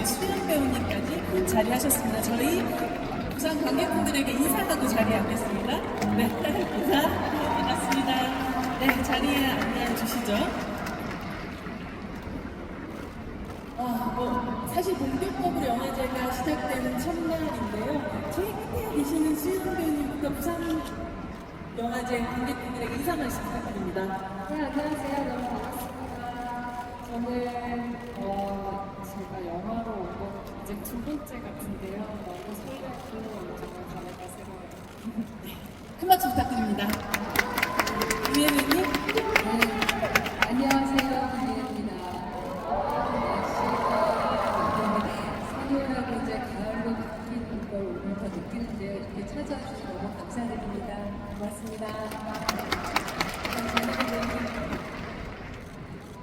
우리 수영 배우님까지 자리하셨습니다. 저희 부산 관객분들에게 인사하고 자리하겠습니다. 네, 인사 반갑습니다. 네, 자리에 안내해 주시죠. 사실 본격적으로 영화제가 시작되는 첫날인데요. 저희 끝에 계시는 수영 배우님부터 부산 영화제 관객분들에게 인사 말씀 부탁드립니다. 네, 안녕하세요. 너무 반갑습니다. 저는 제가 영화로 온 건 이제 두 번째 같은데요. 너무 설레고 정말 감회가 새로워요. 큰 박수 부탁드립니다. 유혜민님. 네, 안녕하세요. 김혜입니다. 사계절하고 이제 가을로 바뀌는 걸 오늘 더 느끼는데 이렇게 찾아와 주셔서 너무 감사드립니다. 고맙습니다.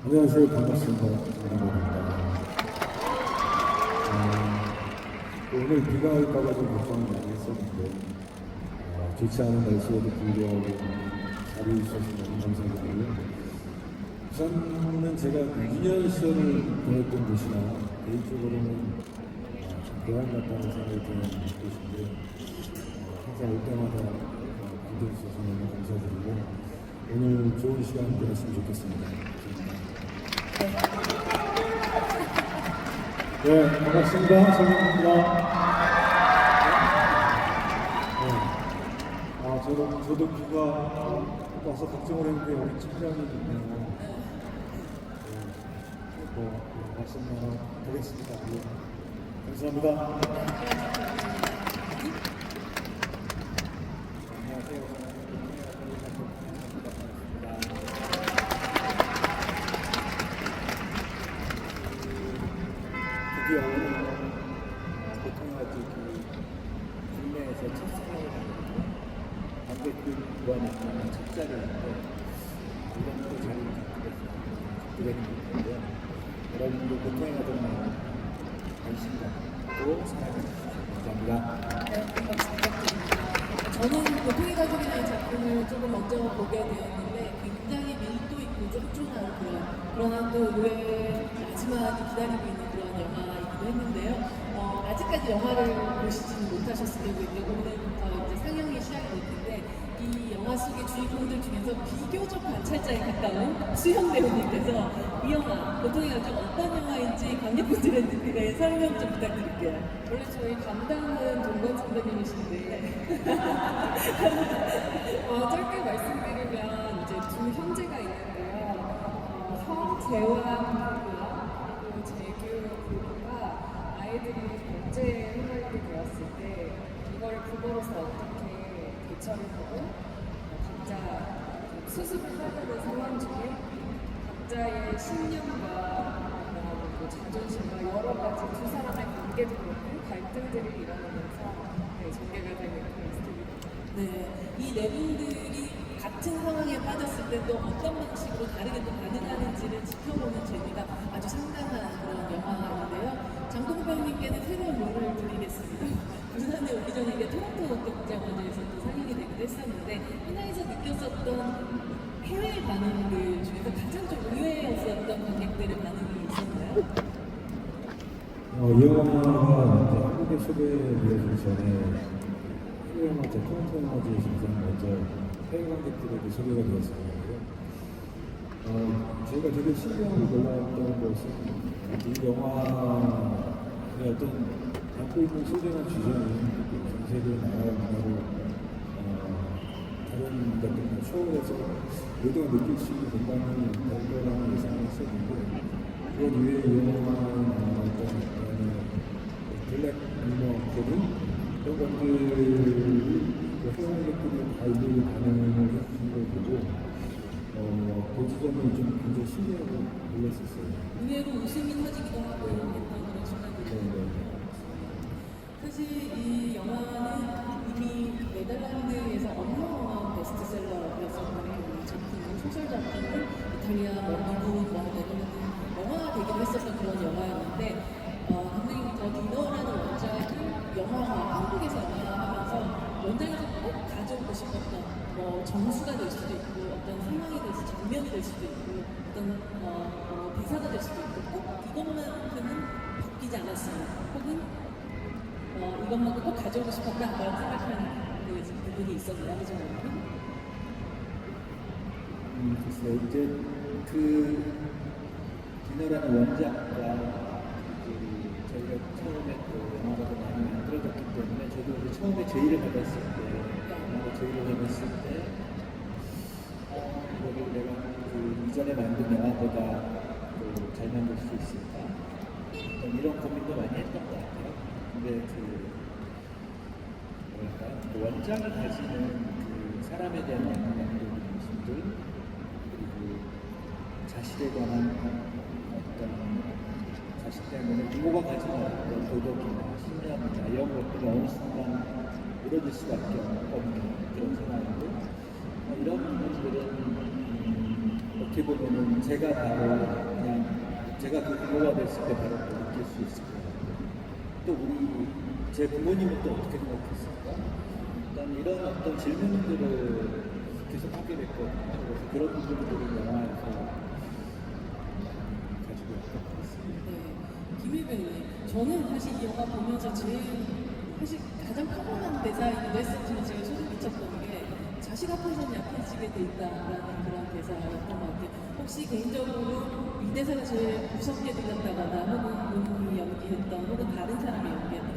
안녕하세요. 반갑습니다. 김민호입니다. 오늘 비가 올까봐 좀 걱정을 많이 했었는데 좋지 않은 날씨에도 불구하고 자리해 주셔서 너무 감사드리고요. 부산은 제가 2년 시절을 보냈던 곳이나 개인적으로는 대학 같다는 생각이 드는 곳인데 항상 올 때마다 기대해 주셔서 너무 감사드리고 오늘 좋은 시간 보냈으면 좋겠습니다. 네, 반갑습니다. 정민입니다. 저도 비가 와서 걱정을 했는데 우리 촬영이 있네요. 말씀 보겠습니다. 감사합니다. 드디어 보통 같은 국내에서 첫 상영을 하거든요. 관객들과 만나는 첫 자리인데 이런 또 자리를 갖게 되는 건데요. 여러분도 보통에 가던 관심과 또 사랑해주셔서 감사합니다. 네, 반갑습니다. 저는 보통의 가족이라는 작품을 조금 먼저 보게 되었는데 굉장히 밀도 있고 쫀쫀하고요. 그러나 또 의외의 마지막이 기다리고 있는 그런 영화이기도 했는데요. 아직까지 영화를 보시지는 못하셨을 테고 오늘부터 이제 상영이 시작이 될 텐데 이 영화 속의 주인공들 중에서 비교적 관찰자에 가까운 수영 배우님께서 이 영화 보통의 가족 어떤 영화인지 관객분들에게 설명 좀 부탁드릴게요. 원래 저희 감당은 동건 선배님이신데 짧게 말씀드리면 이제 두 형제가 있는데요. 형재환 부부와 그리고 재규 부부가 아이들이 경제에 휘말리게 되었을 때 이걸 부모로서 어떻게 대처를 하고 각자 수습을 해야 되는 상황 중에 각자의 신념과 뭐 자존심과 여러 가지 두 사람의 관계도 그렇고 갈등들이 일어나면서 전개가 되는 그런 스토리입니다. 네, 이 네 분들이 같은 상황에 빠졌을 때 또 어떤 방식으로 다르게 또 반응하는지를 지켜보는 재미가 아주 상당한 그런 영화인데요. 장동건 배우님께는 새로운 롤을 드리겠습니다. 부산에 오기 전에 이게 토론토 극장원에서 또 상영이 되기도 했었는데 현장에서 느꼈었던 해외 반응들 중에서 가장 좀 의외였었던 관객들의 반응이 있었나요? 이 영화가 한국에 소개되기 전에 해외 영화제, 토론토 영화제에서 먼저 해외 관객들에게 소개가 되었었는데요. 저희가 되게 신기하고 놀라웠던 것은 이 영화의 어떤 담고 있는 소중한 주제는 전 세계 나라와 문화로 다른 것들과 초월해서 모두가 느낄 수 있는 공간이 될 거라는 예상을 했었는데 그것 이외에 이 영화에 나왔던 블랙 유머 코드 그런 것들이 해외관객들이 다 일일이 반응을 해주신 걸 보고 그 지점이 좀 굉장히 신기하고 놀랐었어요. 의외로 웃음이 터지기도 하고 했던 그런 순간들이에요. 사실 이 영화는 이미 네덜란드에서 업무원 베스트셀러였었던 작품, 소설 작품을 이탈리아, 미국, 네덜란드 영화되기도 했었던 그런 영화였는데 굉장히 더 디너라는 원작을 영화화, 한국에서 영화화하면서 원작에서 꼭 가져오고 싶었던 정수가 될 수도 있고 어떤 상황이 될 수도 있고 장면이 될 수도 있고 어떤 대사가 될 수도 있고 꼭 이것만큼은 바뀌지 않았습니다. 이것만큼 꼭 가져오고 싶었다라고 생각하는 그 부분이 있었나요? 그죠? 글쎄요. 이제 그 디너라는 원작과 저희가 처음에 또 영화가 더 많이 만들어졌기 때문에 저도 이제 처음에 제의를 받았을 때 영화가 제의를 받았을 때 이거를 내가 그 이전에 만든 영화보다 또 잘 만들 수 있을까 이런 고민도 많이 했던 것 같아요. 근데 그 뭐랄까 그 원작을 가지는 그 사람에 대한 영향력의 모습들 그리고 자식에 관한 어떤 자식 때문에 부모가 가지는 어떤 도덕이나 신념이나 이런 것들이 어느 순간 무너질 수밖에 없는 그런 상황이고 이런 부분들은 어떻게 보면은 제가 바로 그냥 제가 그 부모가 됐을 때 바로 또 느낄 수 있을 거예요. 또 우리 제 부모님은 또 어떻게 생각했을까? 일단 이런 어떤 질문들을 계속 하게 됐거든요. 그래서 그런 부분들을 영화에서 가지고 왔던 것 같습니다. 네, 김일배 의원님, 저는 사실 이 영화 보면서 제일 사실 가장 평범한 대사이기도 했었지만 제가 소름 끼쳤던 게 자식 앞에서는 약해지게 돼 있다라는 그런 대사였던 것 같아요. 혹시 개인적으로 이 대사가 제일 무섭게 들렸다거나 혹은 본인이 연기했던 혹은 다른 사람이 연기했던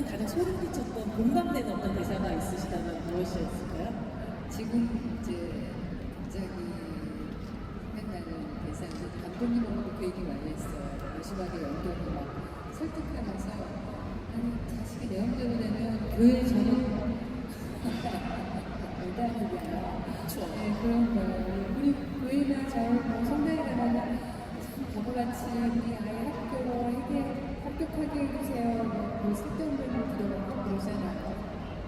가장 소름 끼쳤던 공감되는 어떤 대사가 있으시다면 무엇이었을까요? 지금 이제 갑자기 생각나는 대사인데 감독님하고도 그 얘기 많이 했어요. 마지막에 연기를 막 설득하면서 아니 자식이 내 맘대로 되면 교회 저는 일단이야. 네, 그런 거예요. 우리 교회나 뭐 성당에 가면 참 바보같이 우리 아이 합격하게 해주세요. 뭐 쓸데없는 기도하고 그러잖아요.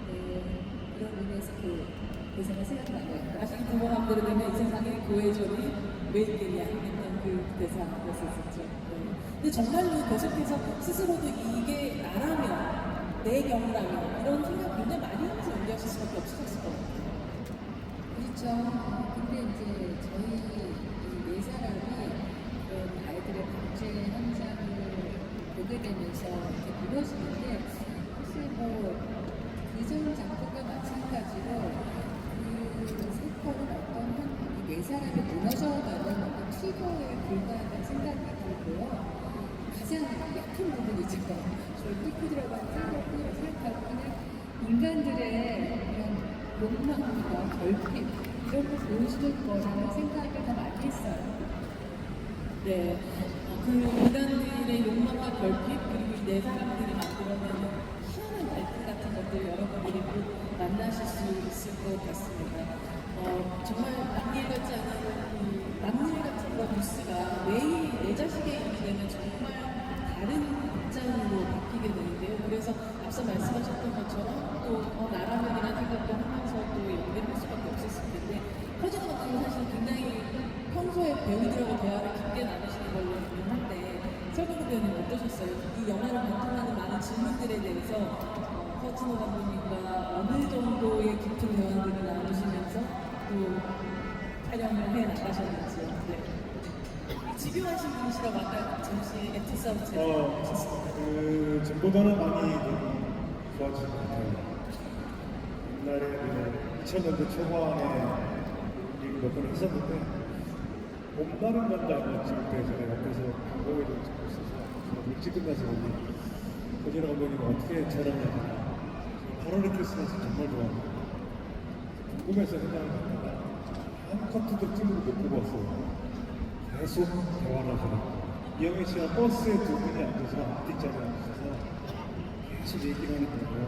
네, 그런 의미에서 그 대사가 생각나요. 자식이 부모 맘대로 되면 이 세상에 교회전이 왜 있겠냐 했던 그 대사였었죠. 네. 근데 정말로 계속해서 스스로도 이게 나라면 내 경우라면 이런 생각 굉장히 많이 하면서 연기하실 수밖에 없으셨을 것 같아요. 그렇죠. 근데 이제 저희 이 네 사람이 그런 아이들의 범죄 현장을 보게 되면서 이렇게 무너지는데 사실 뭐 그전 작품과 마찬가지로 그 사건은 어떤 네 사람이 무너져가는 어떤 트리거에 불과하다는 생각이 들고요. 가장 약한 부분이죠. 절대 들어간 트리거라고 생각하고 그냥 인간들의 이런 욕망과 결핍 이런 거 보여주는 거라는 생각을 더 많이 했어요. 네, 그 인간들의 욕망과 결핍 그리고 이 네 사람들이 만들어내는 희한한 갈등 같은 것들 여러분들이 꼭 만나실 수 있을 것 같습니다. 정말 남일 같지 않은 남일 같은 그런 뉴스가 매일 내 자식의 일이 되면 정말 다른 입장으로 바뀌게 되는데요. 그래서 앞서 말씀하셨던 것처럼 또 나라면이라는 생각도 하면서 또 연기를 할 수밖에 없었을 텐데 허진호 감독은 사실 굉장히 평소에 배우들하고 대화를 깊게 나누시는 걸로 유명한데 설경구 배우님 어떠셨어요? 이 영화를 관통하는 많은 질문들에 대해서 허진호 감독님과 어느 정도의 깊은 대화들을 나누시면서 또 촬영을 해 나가셨는지요? 네. 집요하신 분이시라고 아까 잠시 에피소드 그 전보다는 많이 좋아진 것 같아요. 옛날에 2000년대 초반에 몇 번 했었는데 봄날은 간다 찍을 때 제가 옆에서 광고를 좀 찍고 있어서 일찍 끝나서 오니 허진호 감독님 어떻게 촬영했나 8월의 크리스마스 정말 좋아합니다. 궁금해서 현장을 갔다가 한 커트도 찍고 못 보고 왔어요. 계속 대화를 하더라고요. 이영애 씨와 버스에 두 분이 앉아서 앞뒷자리에 앉으셔서 계속 얘기를 하는 거예요.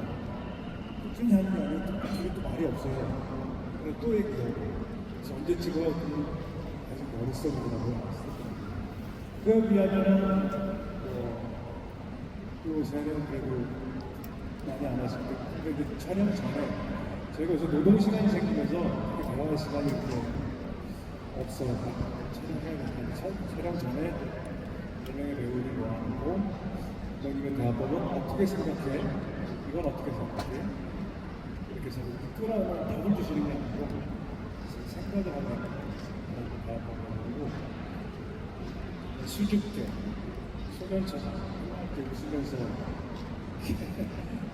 꾸준히 하는 게 아니고 또 말이 없어요. 그래서 또 얘기하고 그래서 언제 찍어? 아직 머릿속이라고요. 그에 비하면은 또 촬영 그래도 많이 안 하실 때 근데 촬영 전에 저희가 요새 노동 시간이 생기면서 이렇게 대화할 시간이 이렇게 없어요. 촬영해야 되는데 촬영 전에 4명의 배우들이 모아놓고 감독님의 대화법은 어떻게 생각해? 이건 어떻게 생각해? 이렇게 해서 끌어오면 답을 주시는 게 아니고 생각을 하는 대화법이고 수줍게 소년처럼 이렇게 웃으면서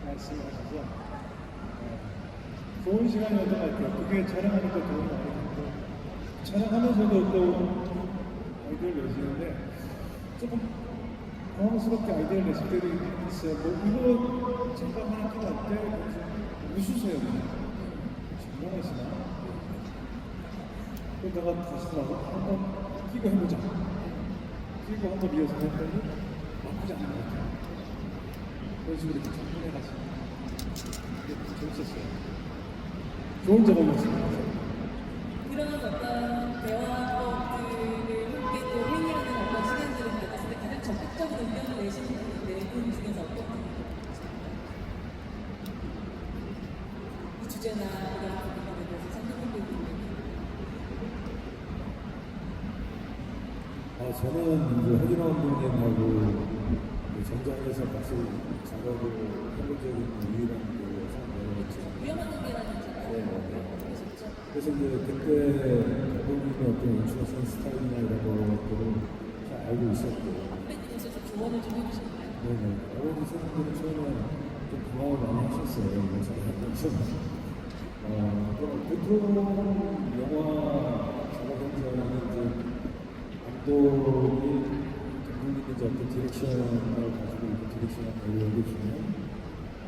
말씀하셔서 좋은 시간이었던 것 같아요. 그게 촬영하니까 도움이 많이 됐고 촬영하면서도 또 아이디어를 내시는데 조금 당황스럽게 아이디어를 내실 때도 있어요. 뭐 이거 잠깐 하나 끼고 할때 웃으세요. 장난하시나? 그러다가 다시 나서 한번 끼고 해보자. 끼고 한번 리허설 했더니 나쁘지 않은 것 같아요. 그런 식으로 이렇게 접근해가지고 재밌었어요. 좋은 작업이었습니다. 그런 어떤 대화법들을 함께 또 회의하는 어떤 시간들을 가졌을 때 가장 적극적으로 의견을 내시는 분 중에서 어떤 분이 이 주제나 이런 부분에 대해서 생각해 보는 저는 이제 허진아 감독님하고 전장에서 같이 작업을 해본 적이 있는 유일한 그 사람이었죠. 위험한 관계라는 네, 네. 그러셨죠? 그래서 이제 그때 감독님의 어떤 연출하신 스타일이나 이런 것들을 잘 알고 있었고, 선배님께서 좀 조언을 좀 해주셨나요? 네네. 아버지 선생님들은 처음에 좀 부담을 많이 하셨어요. 이거 잘하면서. 보통 영화 작업 현장에는 이제 감독이 감독님이 이제 어떤 디렉션을 가지고 이렇게 디렉션을 배우게 주면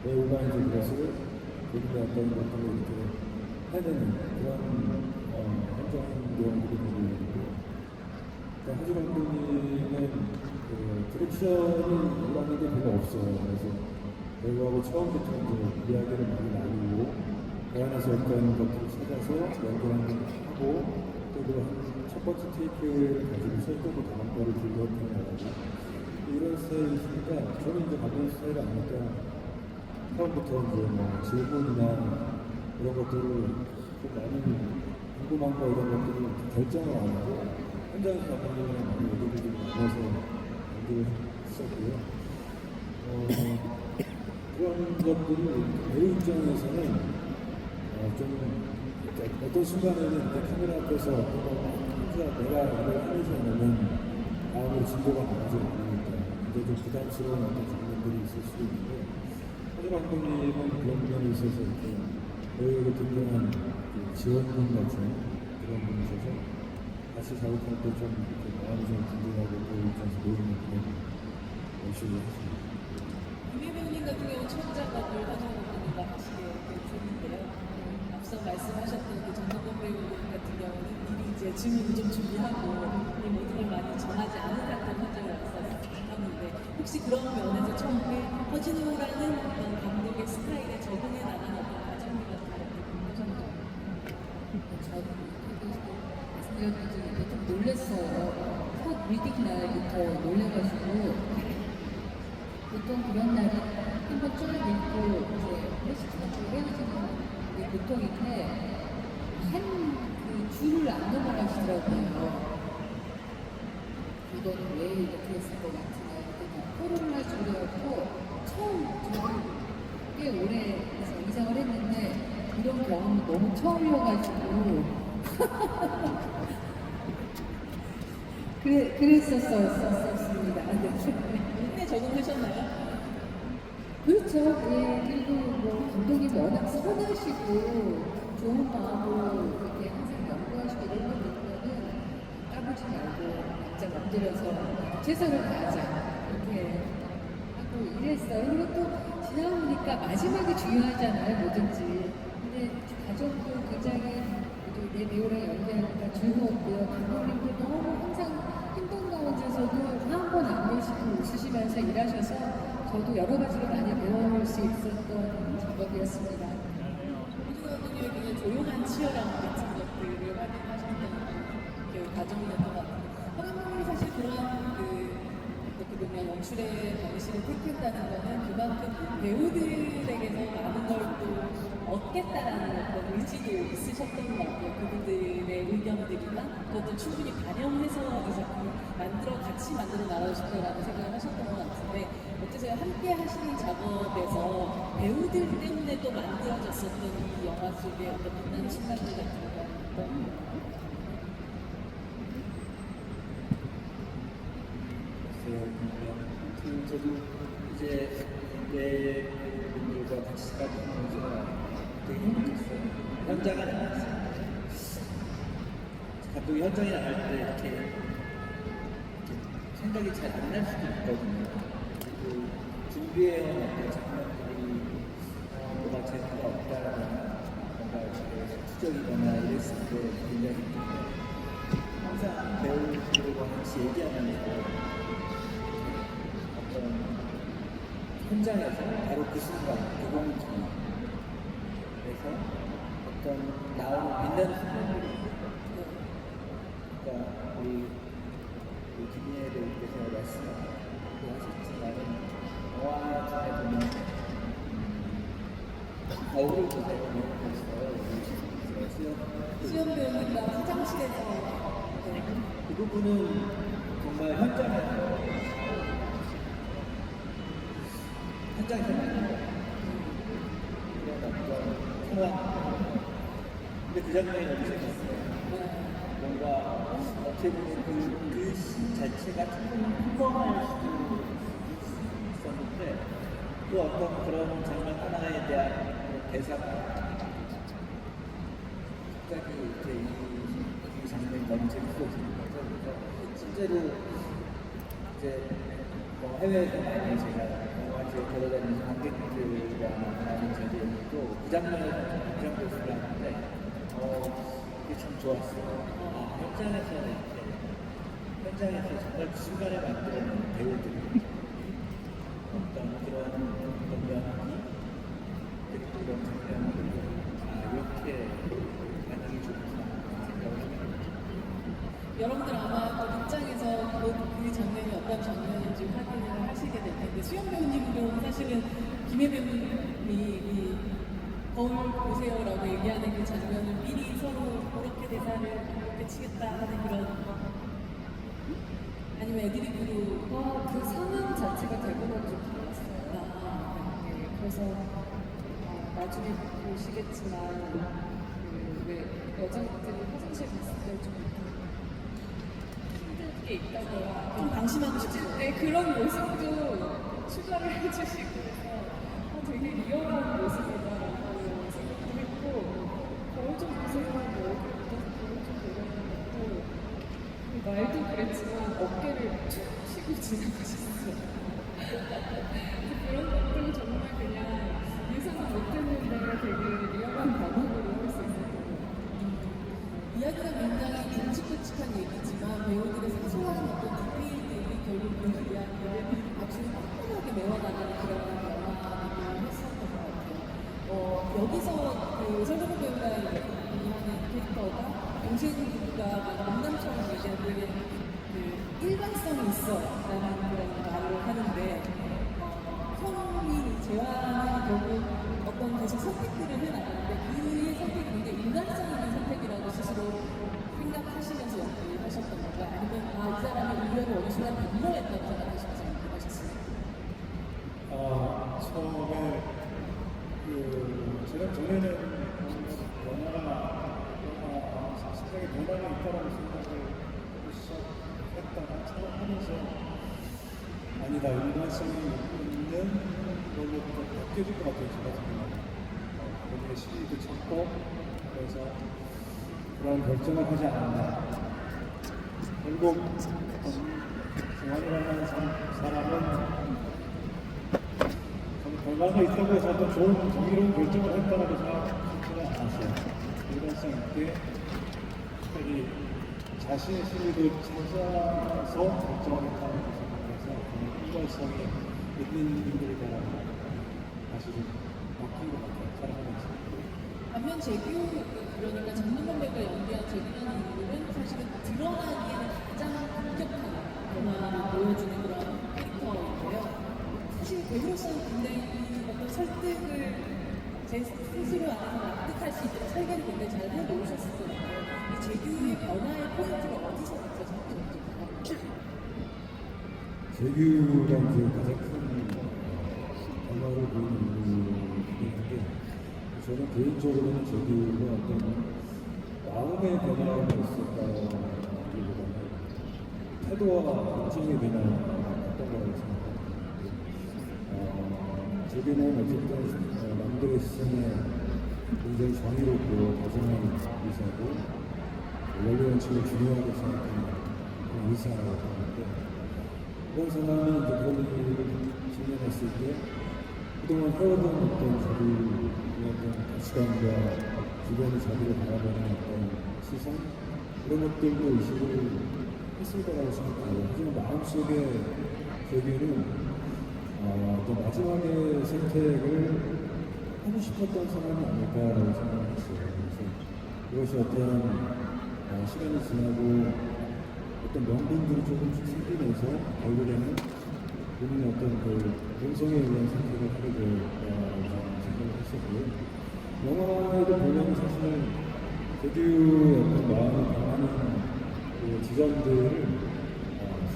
배우가 이제 그것을 본인의 어떤 것들을 이렇게 해내는 그런 현장 내용들이 되고 있고, 하주 감독님은 그 디렉션이 올라가는 게 별로 없어요. 그래서 배우하고 처음부터 이제 이야기를 많이 나누고 그 안에서 어떤 것들을 찾아서 연구하는 하고 또 첫 번째 테이크를 가지고서 또 다음 거를 빌드업 해나가고 이런 스타일이니까 저는 이제 감독 스타일이 아니니까 처음부터 이제 뭐 질문이나 이런 것들을 좀 많이 궁금한 거 이런 것들을 결정을 안 하고 현장에서 감독님이랑 많이 얘기를 좀 나눠서 연구를 했었고요. 그런 것들이 배우 입장에서는 좀 어떤 순간에는 이렇게 카메라 앞에서 어떤 거 혼자 내가 이걸 하면서 하면 마음의 진도가 나가지 않으니까 이제 좀 부담스러운 어떤 장면들이 있을 수도 있는데 하주 감독님은 그런 면에 있어서 이렇게 배우에게 등장한 지원군 같은 그런 분이셔서 같이 작업할 때 좀 마음이 좀 든든하고 또 입장에서 모이는 그런 연출을 했습니다. 김혜 배우님 같은 경우는 첫 작업을 하주 감독님과 하시게 됐는데요. 앞서 말씀하셨던 그 전동건 배우 같은 경우는 미리 이제 질문을 좀 준비하고 이 모든 걸 많이 정하지 않은 상태로 현장을 왔었는데 혹시 그런 면에서 처음에 허진호라는 어떤 감독의 스타일에 적응해 나가는 어떤 과정이 같은 것들 보셨나요? 저는 말씀드렸던 중에 좀 놀랐어요. 첫 리딩 날부터 놀래가지고 보통 그런 날은 한번 쭉 읽고 이제 레시피 같은 거 해주시는 게 보통인데 한 그 줄을 안 넘어가시더라고요. 이거는 왜 이렇게 했을 것 같으냐 그랬더니 코로나 줄이었고 처음 저는 꽤 오래 이상을 했는데 이런 경험은 너무 처음이어가지고 그랬었습니다. 그때 적응하셨나요? 그렇죠. 예. 그리고 뭐 감독님 워낙 선하시고 좋은 마음으로 이렇게 항상 연구하시고 이런 거 보면은 까부지 말고 각자 엎드려서 최선을 다하자 이렇게 하고 이랬어요. 그리고 또 지나보니까 마지막이 중요하잖아요, 뭐든지. 근데 가족도 굉장히 내 배우랑 연기하니까 즐거웠고요. 감독님도 너무 항상 힘든 가운데서도 한 번 안 내쉬고 웃으시면서 일하셔서 저도 여러 가지로 많이 배워볼 수 있었던 작업이었습니다. 허진호 감독님의 굉장히 조용한 치열함 같은 것들을 확인하셨던 그 과정이었던 것 같아요. 허 감독님이 사실 그런 어떻게 보면 연출의 방식을 택했다는 거는 그만큼 배우들에게서 많은 걸 또 얻겠다라는 어떤 의지도 있으셨던 것 같아요. 그분들의 의견들이나 그것도 충분히 반영해서 이 작품을 같이 만들어 나가셨다라는 생각을 하셨던 것 같은데 어떠세요? 함께 하시는 작업에서 배우들 때문에 또 만들어졌었던 이 영화 속의 어떤 빛나는 순간들 같은 거 저도 이제 관객분들과 같이 가면서 되게 행복했어요. 현장에 나갔어요. 감독이 현장에 나갈 때 이렇게 생각이 잘 안 날 수도 있거든요. 그리고 준비해온 어떤 장면들이 뭐가 재미가 없다거나 뭔가 수적이거나 이랬을 때 굉장히 항상 배우들과 같이 얘기하면서 어떤 현장에서 바로 그 순간, 그 공중에서 어떤 나오는 빛나는 순간들이 그러니까 우리 김희애 배우께서 말씀하셨지만 영화 중에 보면 거울을 보세요. 수영 배우님과 화장실에서 그 부분은 정말 현장에서 많이 이런 어떤 상황. 근데 그 장면이 너무 재밌어요. 뭔가 어떻게 보면 그 씬 자체가 조금 평범할 수도 있었는데 또 어떤 그런 장면 하나에 대한 대사가 갑자기 이렇게 이 장면이 너무 재밌어지는 거죠. 그래서 실제로 이제 뭐 해외에서 많이 제가 영화제에 돌아다니면서 관객들과 만나는 자리에도 그 장면을 인정될 수가 있는데 이게 참 좋았어요. 현장에서 정말 그 순간에 만들어낸 배우들이 어떤 그런 연기 그리고 이런 장면들이 이렇게 반응이 좋구나 생각을 해요. 여러분들 아마 또 극장에서 그 장면이 어떤 장면인지 확인을 하시게 될 텐데 수영 배우님도 사실은 김혜 배우님이 이 거울 보세요라고 얘기하는 그 장면을 미리 서로 그렇게 대사를 이렇게 치겠다 하는 그런 아니면 애드리브로 그 상황 자체가 대본으로 좀 달랐어요. 네, 그래서 나중에 보시겠지만 왜 여자들이 화장실 갔을 때 좀 힘들게 있다거나 좀 방심하고 싶죠. 네, 그런 모습도 추가를 해주시고 그래서 되게 리얼한 모습이다라고 생각도 했고 거울 좀 보세요. 뭐 얼굴 묻어서 거울 좀 보려는 것도 말도 그랬지만 어깨를 툭 치고 지나가셨어요. 그런 것도 정말 그냥 예상을 못했는데 되게 리얼한 반응으로 할 수 있었던 것 같아요. 이야기가 굉장히 굵직굵직한 얘기지만 배우들의 사소한 어떤 디테일들이 결국 그 이야기를 아주 꼼꼼하게 메워나가는 그런 영화를 했었던 것 같아요. 여기서 그 설동호 배우가 하는 캐릭터가 동생과 농담처럼 얘기하는 그 일관성이 있어라는 그런 말을 하는데 형이 재환은 결국 어떤 계속 선택들을 해나가는데 그의 선택이 굉장히 일관성 있는 선택이라고 스스로 생각하시면서 연기를 하셨던 건가요? 아니면 이 사람의 의견을 어느 순간 변모했다고 생각하시면서 연기를 하셨어요? 처음에 제가 전에는 영화가 세상에 변화가 있다라고 생각을 시작했다가 하면서 아니다 일관성이 있는 걸로 바뀌어질 것 같아요. 제가 지금 거기에 시비도 쳤고 그래서 그런 결정을 하지 않았나. 결국 정환이라는 사람은 결과가 있다고 해서 어떤 좋은 정의로운 결정을 했다고 생각하지는 않았어요. 일관성 있게 특별히 자신의 실력을 찾아서 결정을 했다는 것을 생각해서 일관성이 있는 분들에 대한 다시 좀 바뀐 것 같아요. 살아가면서. 반면 재규 그러니까 정동원 배우가 연기한 재규라는 인물은 사실은 드러나기에는 가장 급격한 변화를 보여주는 그런 캐릭터인데요. 사실 배우로서는 굉장히 이 어떤 설득을 제 스스로 안에서 납득할 수 있도록 설계를 굉장히 잘 해놓으셨을 것 같아요. 이 재규의 변화의 포인트가 어디서 느껴지는지. 재규가 이제 가장 큰 변화를 보이는 인물인데 저는 개인적으로는 재규가 어떤 마음의 변화가 있었다기보다는 태도와 인정의 변화가 어떤 거라고 생각합니다. 제비는 어쨌든 남들의 시선에 굉장히 정의롭고 다정한 의사고 원리 원칙을 중요하게 생각하는 그런 의사라고 하는데 그런 사람이 이제 그런 일을 직면했을 때 그동안 해오던 어떤 자기의 어떤 가치관과 주변의 자기를 바라보는 어떤 시선 그런 것들도 의식을 했을 거라고 생각해요. 하지만 마음속에 제비는 어떤 마지막에 선택을 하고 싶었던 사람이 아닐까라고 생각했어요. 그래서 이것이 어떤 시간이 지나고 어떤 명분들이 조금씩 생기면서 결국에는 본인의 어떤 그 본성에 의한 선택을 하게 될 거라고 생각을 했었고요. 영화에도 보면 사실 데뷔의 어떤 마음을 변하는 그 지점들을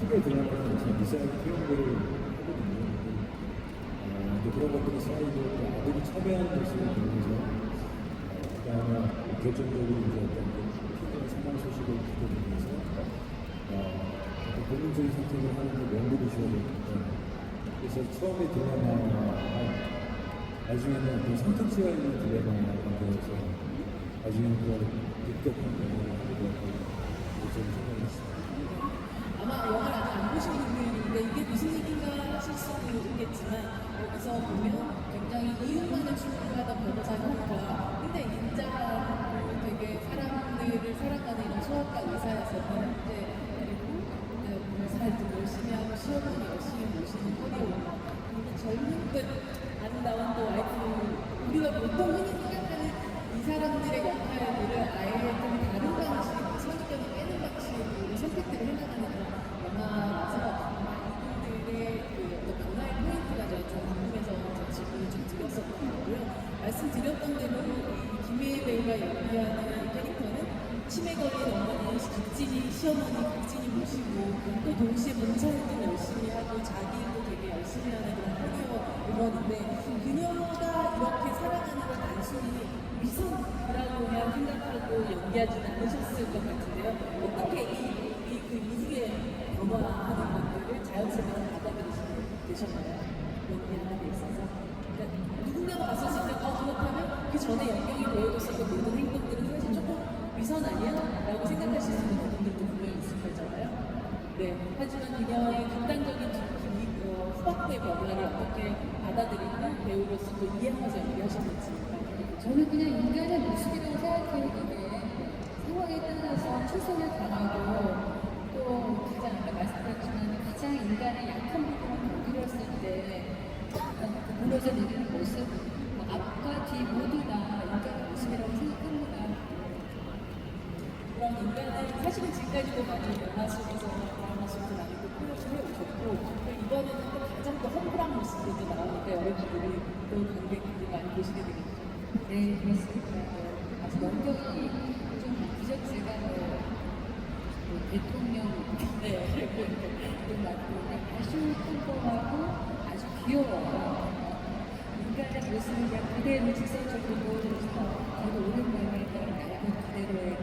크게 드러내면서 미세하게 표현들을 하거든요. 근데 그런 것들이 쌓이고 또 아들이 참여하는 모습을 보면서 그다음에 결정적으로 이제 어떤 피디의 사망 소식을 듣게 되면서 본능적인 선택을 하는 데 명분이 주어야 되니까 그래서 처음에 딜레마가 나중에는 그 선택지가 있는 딜레마가 되어서 나중에는 그걸 급격한 면을 하게 되었다고 저는 생각했습니다. 아마 영화를 아직 안 보신 분들인데 이게 무슨 얘기인가 하실 수도 있겠지만 여기서 보면 굉장히 이웃만을 추구하던 변호사 형과 근데 인자하고 되게 사람들을 사랑하는 이런 소아과 의사였었는데 그리고 변호사도 열심히 하고 시어머니 열심히 모시는 허리오마 그리고 젊은 듯 아름다운 또 와이프 우리가 보통 흔히 생각하는 이 사람들의 역할들을 아예 좀 다른 방식 선입견을 깨는 방식으로 선택들을 해나가는 그런 영화라서 이분들의 그 어떤 변화의 포인트가 제가 좀 궁금해서 제가 질문을 좀 드렸었던 거고요. 말씀드렸던 대로 이 김혜애 배우가 연기하는 캐릭터는 치매 걸린 어머니 국진이 시어머니 국진이 모시고 또 동시에 봉사활동 열심히 하고 자기도 되게 열심히 하는 그런 커리어 음원인데 그녀가 이렇게 살아가는 건 단순히 위선이라고만 생각하고 연기하지는 않으셨을 것 같은데요. 어떻게 그 이후에 변화하는 것들을 자연스럽게 받아들이셨나요? 연기하는 데 있어서. 그러니까 누군가가 봤었을 때 그렇다면 그 전에 연경이 보여줬었던 모든 행동들은 사실 조금 위선 아니야? 라고 생각하실 수 있는 부분들도 분명히 있을 거잖아요. 네. 하지만 그녀의 극단적인 후박대 변화를 어떻게 받아들이고 배우로서 또 이해하면서 연기하셨는지. 저는 그냥 인간의 모습이라고 생각해요. 그게 상황에 따라서 최선을 다하고 또 가장 아까 말씀드렸지만 가장 인간의 약한 부분을 건드렸을 때 무너져 내리는 모습 앞과 뒤 모두 다 인간의 모습이라고 생각합니다. 그런 인간은 사실은 지금까지도 많이 영화 속에서 드라마 속에서 많이 또 표현을 해오셨고 이번에는 또 가장 또 험불한 모습으로 나오니까 여러분들이 또 관객분들이 많이 보시게 되겠죠. 네, 그렇습니다. 아주 연경이 좀 부적제가 대통령 또 맡고 아주 평범하고 아주 귀여워요. 인간의 모습을 그냥 그대로 직선적으로 보여줘서 저도 오랜만에 낡은 그대로의 그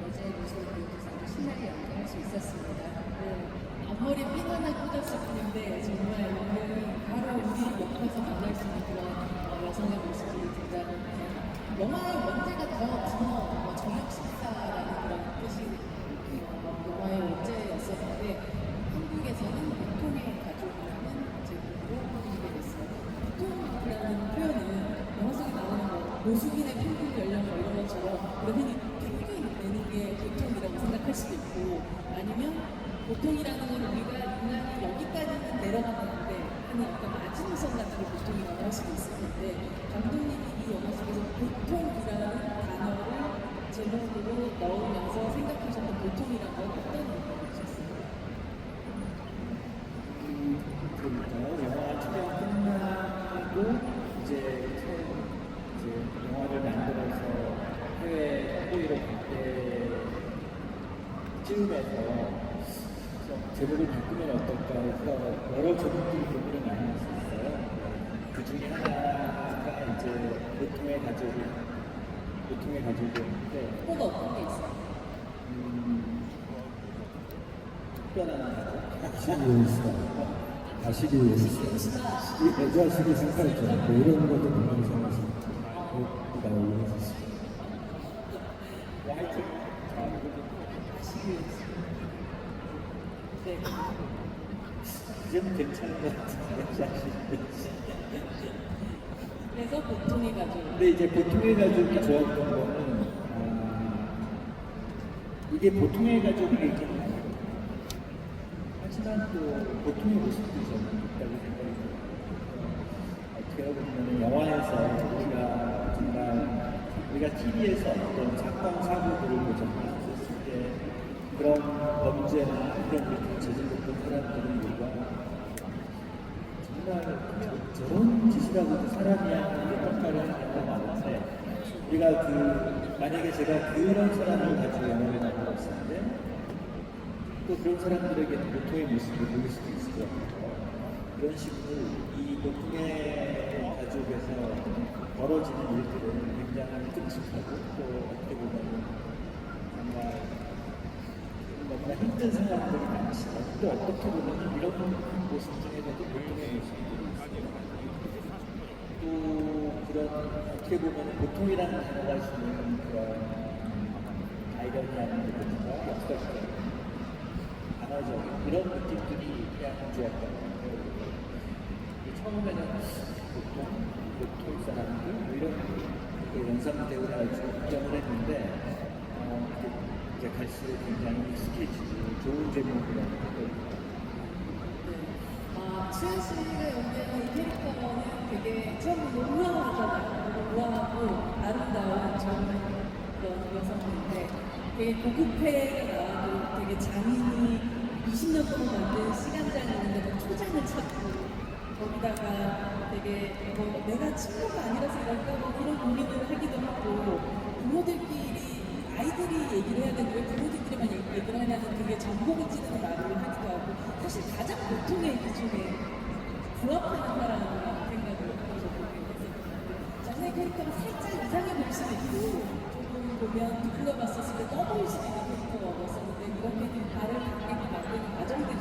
여자의 모습을 보여줘서 아주 신나게 연기할 수 있었습니다. 앞머리에 핀 하나 꽂았을 뿐인데 정말 오늘 바로 우리 옆에서 만날 수 있는 그런 여성의 모습이 등장하는데 영화의 원제가 더 저녁 식사라는 그런 뜻이 영화의 원제였었는데 한국에서는 보통의 가족이라는 제목으로 보게 됐어요. 보통이라는 표현은 영화 속에 나오는 노숙인의 평균 연령 이런 것처럼 우리가 흔히 평균 내는 게 보통이라고 생각할 수도 있고 아니면 보통이라는 건 우리가 인간이 여기까지는 내려가는데 하는 어떤 마지노선 같은 걸 보통이라고 할 수도 있을 텐데 감독님이 이 영화 속에서 보통이라는 단어를 제목으로 넣으면서 생각하셨던 보통이라는 건 어떤 의미이셨어요? 그러니까요. 영화 촬영 끝나고 이제 영화를 만들어서 해외 홍보위로 갈 때 찍으면서 제목을 바꾸면 어떨까 해서 여러 제목들이 고민을 많이 했었어요. 그 중에 하나가 이제 보통의 가족이었는데 꼭 어떤 게 있어요? 특별한 가족. 시리우스가 가식이 여자식이 생각했잖아요. 뭐 이런 것도 굉장히 생각해서 나오고 했었어요. 하여튼 네. 이제는 괜찮은 것 같은데 사실. 그래서 보통의 가족. 근데 이제 보통의 가족이 좋았던 거는 이게 보통의 가족이 얘기는 아니에요. 하지만 또 보통의 모습도 저는 있다고 생각이 들어요. 어떻게 보면 영화에서 우리가 TV에서 어떤 사건 사고들을 보셨을 때 그런 범죄나 그런 일을 저질렀던 사람들은 우리가 정말 저런 짓을 하고도 사람이야 이렇게 평가를 하는 경우가 많은데 우리가 만약에 제가 그런 사람을 가지고 영화를 만들었을 때 또 그런 사람들에게는 보통의 모습을 보일 수도 있을 것 같아요. 그런 식으로 이 보통의 가족에서 벌어지는 일들은 굉장히 끔찍하고 또 어떻게 보면 정말 너무나 힘든 상황들이 많지만 또 어떻게 보면 이런 모습 중에서도 보통의 모습들이 있어요. 또 그런 어떻게 보면 보통이라는 단어가 주는 그런 아이러니한 부분과 역설적 단어적인 이런 느낌들이 그냥 좋았던 것 같아요. 처음에는 보통 사람들 뭐 이런 연상 배우를 아주 걱정을 했는데 이제 갈수록 굉장히 익숙해지고 좋은 제목이라고 하더라고요. 수현 씨가 연기하는 이 캐릭터는 되게 처음으로 우아하잖아요. 우아하고 아름다운 젊은 그런 여성인데 되게 고급회가 나와도 되게 장인이 20년 동안 만든 시간장이 있는데 초장을 찾고 거기다가 되게 내가 친구가 아니라서 이럴까 뭐 그런 고민을 하기도 하고 부모들끼리 아이들이 얘기를 해야 되는데 왜 부모들끼리만 얘기를 하냐는 되게 전복을 찌르는 말을 하기도 하고 사실 가장 보통의 기준에 부합하는 사람이라는 생각을 해서 보게 됐었는데 자신의 캐릭터가 살짝 이상해 보일 수도 있고 조금 보면 누군가 봤었을 때 떠보일 수도 있는 캐릭터였었는데 이렇게 좀 발을 바뀌게 만드는 과정들이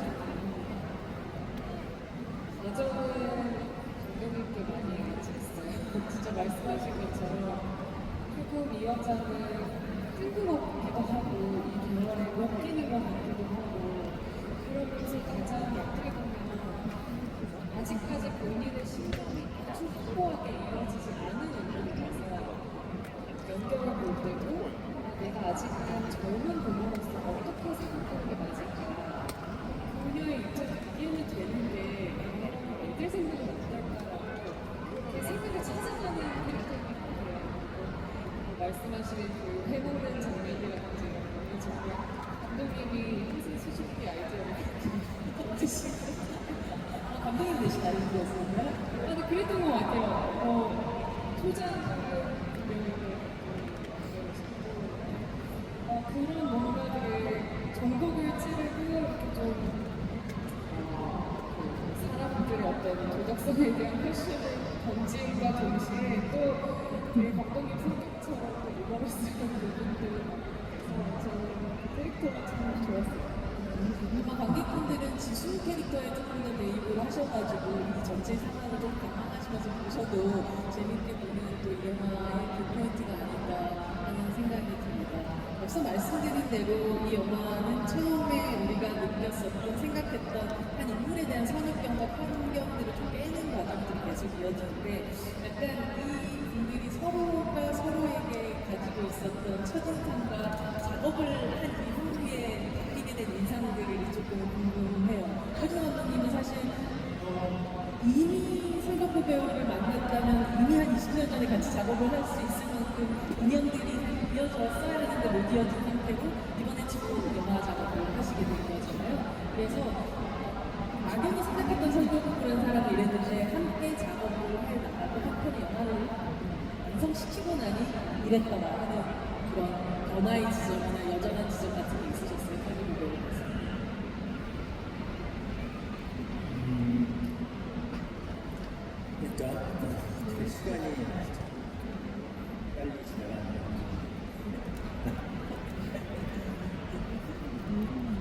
예전은 감독님께 많이 같이 했어요. 진짜 말씀하신 것처럼 조금 이 여자는 뜬금없기도 하고 이 대화에 웃기는 것 같기도 하고 그러면서 가장 어떻게 보면 아직까지 본인의 심정이 아주 확고하게 이루어지지 않은 연극이라서 연극을 볼 때도 내가 아직은 젊은 부모로서 어떻게 생각하는 게 맞을까 그녀의 입장에 이해는 되는데 애들 생각은 어떨까라고 그렇게 생각을 찾아가는 캐릭터인 것 같아요. 말씀하신 그 해먹는 장면이라든지 이런 거는 정말 감독님이 항상 수줍게 아이디어를 주시고 감독님 대신 아이디어였었나요? 근데 그랬던 것 같아요. 초장 그런 뭔가 되게 전곡을 찌르고 이렇게 좀 사람들의 어떤 도덕성에 대한 표시를 던짐과 동시에 또 되게 감독님 성격처럼 유머러스한 부분들을 그래서 저는 그 캐릭터가 참 좋았어요. 아마 관객분들은 지수 캐릭터에 조금 더 대입을 하셔가지고 이 전체 상황을 좀 감안하시면서 보셔도 재밌게 보는 또 이 영화의 그 포인트가 아닌가 하는 생각이 듭니다. 앞서 말씀드린 대로 이 영화는 처음에 우리가 느꼈었던 생각했던 한 인물에 대한 선입견과 편견들을 좀 깨는 과정들이 계속 이어지는데 약간 이 분들이 서로가 서로에게 가지고 있었던 첫인상과 작업을 한 이후에 바뀌게 된 인상들이 조금 궁금해요. 허준 감독님은 사실 이미 설경구 배우를 만났다면 이미 한 20년 전에 같이 작업을 할 수 있을 만큼 인연들이 이어졌어야 했는데 못 이어진 상태고 이번에 처음 영화 작업을 하시게 된 거잖아요. 그래서 막연히 생각했던 설경구라는 사람이 이랬는데 함께 작업을 해나가고 한편의 영화를 완성시키고 나니 이랬더라 하는 그런 변화의 지점이나 여전한 지점 같은 게 있으셨어요? 설경구 배우에서. 일단 그 시간이 빨리 지나가네요.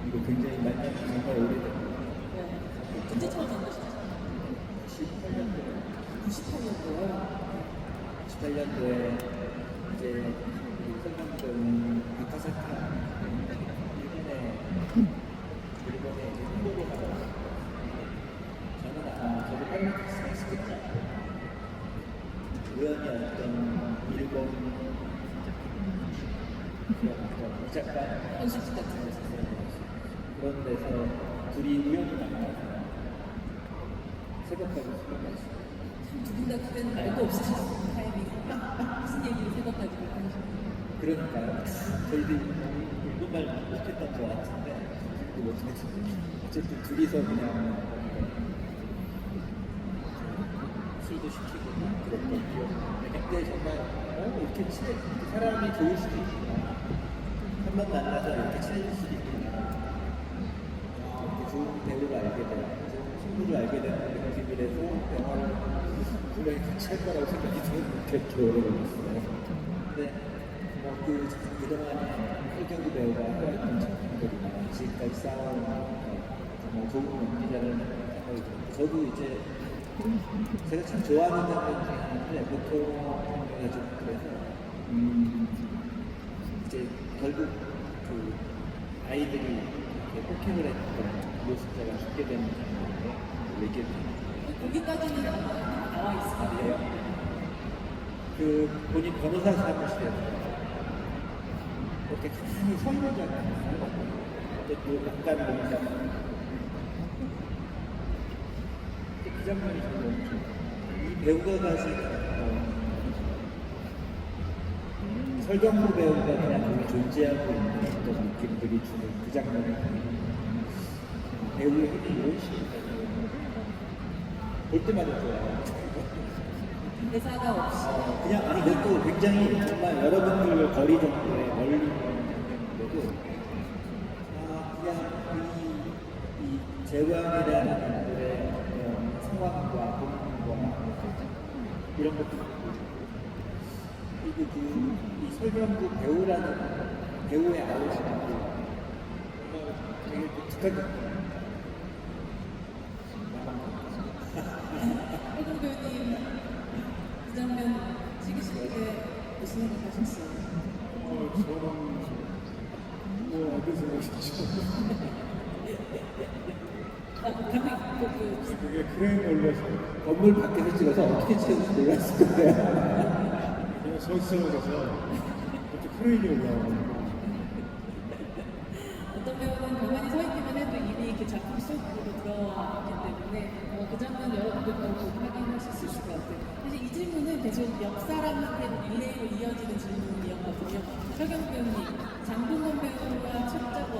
이거 굉장히 정말 오래된 네. 언제 처음 만나셨어요? 98년도요. 18년도에 이제 우리 설명드린 아카사카 일본에 이제 홍보를 하러 저도 팔로티스가 있었겠죠. 우연히 어떤 일본 그런 무작가 현실집 같은 데서. 그런 데서 둘이 우연히 만나서 새벽까지 술을 마시고 두분 다 그때는 말도 없으신 타이밍. 무슨 얘기를 새벽까지 하시는 그러니까요. 저희들이 일본말 못했던 것 같은데 어쨌든 둘이서 그냥 술도 시키고 그랬던 기억. 그때 정말 이렇게 사람이 좋을 수도 있구나. 한 번 만나서 이렇게 친해질 수도 있구나. 이렇게 좋은 배우를 알게 되고 친구를 알게 되는 느낌이라서 영화를 분명히 같이 할 거라고 생각이 들었는데 그렇게 오래 걸렸어요. 근데 그동안 설경구 배우가 활약했던 작품들이나 지금까지 쌓아온 정말 좋은 연기자를 생각이 들었고 저도 이제 제가 참 좋아하는 장면 중에 하나인데 보통 좀 그래서 이제 결국 그 아이들이 이렇게 폭행을 했던 모습자가 죽게 되는 장면인데 얘기를 거기까지는 나와 있을까요? 그 본인 변호사 사무실에서 이렇게 가만히 서 있는 장면이 있어요. 약간 뭔가 그 장면이 정말 이 배우가 가진 설경구 배우가 그냥 거기 존재하고 있는 어떤 느낌들이 주는 그 장면이 배우의 힘이 이런 식으로 볼 때마다 좋아요. 대사가 없이. 그냥 아니 그것도 굉장히 정말 여러분들 거리 정도에 멀리 있는데도 그냥 이 재광이라는 인물의 어떤 상황과 본능과 이런 것도 그리고 이 설경구 배우라는 배우의 아우라가 되게 독특한 해동 배우님 그 장면 찍으실 때 무슨 생각하셨어요? 저는 어떤 생각이죠? 그게 크레인 올려서 건물 밖에서 찍어서 어떻게 찍을지 몰랐을 거예요. 그냥 서 있어서 그때 크레인이 올라오고 어떤 배우는 가만히 서 있기만 해도 이미 그 작품 속으로 들어왔기 때문에 그 장면 여러분들도 확인하실 수 있을 것 같아요. 사실 이 질문은 계속 옆 사람한테 릴레이로 이어지는 질문이었거든요. 설경 배우님, 장동건 배우와 첫 작업,